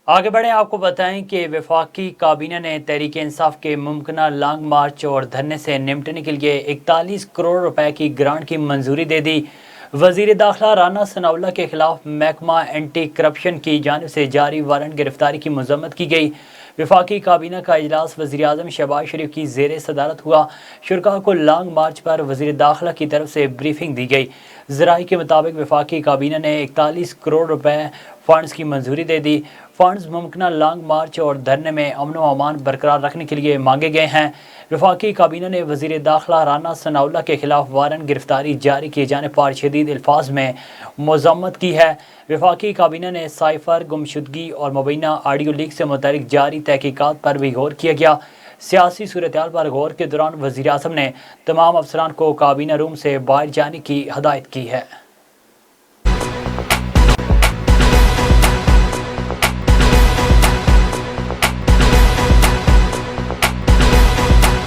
آگے بڑھیں، آپ کو بتائیں کہ وفاقی کابینہ نے تحریک انصاف کے ممکنہ لانگ مارچ اور دھرنے سے نمٹنے کے لیے 41 کروڑ روپے کی گرانٹ کی منظوری دے دی۔ وزیر داخلہ رانا ثناءاللہ کے خلاف محکمہ اینٹی کرپشن کی جانب سے جاری وارنٹ گرفتاری کی مذمت کی گئی۔ وفاقی کابینہ کا اجلاس وزیر اعظم شہباز شریف کی زیر صدارت ہوا۔ شرکاء کو لانگ مارچ پر وزیر داخلہ کی طرف سے بریفنگ دی گئی۔ ذرائع کے مطابق وفاقی کابینہ نے 41 کروڑ روپے فنڈز کی منظوری دے دی۔ فنڈز ممکنہ لانگ مارچ اور دھرنے میں امن و امان برقرار رکھنے کے لیے مانگے گئے ہیں۔ وفاقی کابینہ نے وزیر داخلہ رانا ثناءاللہ کے خلاف وارنٹ گرفتاری جاری کیے جانے پر شدید الفاظ میں مذمت کی ہے۔ وفاقی کابینہ نے سائفر گمشدگی اور مبینہ آڈیو لیک سے متعلق جاری تحقیقات پر بھی غور کیا گیا۔ سیاسی صورتحال پر غور کے دوران وزیر اعظم نے تمام افسران کو کابینہ روم سے باہر جانے کی ہدایت کی ہے۔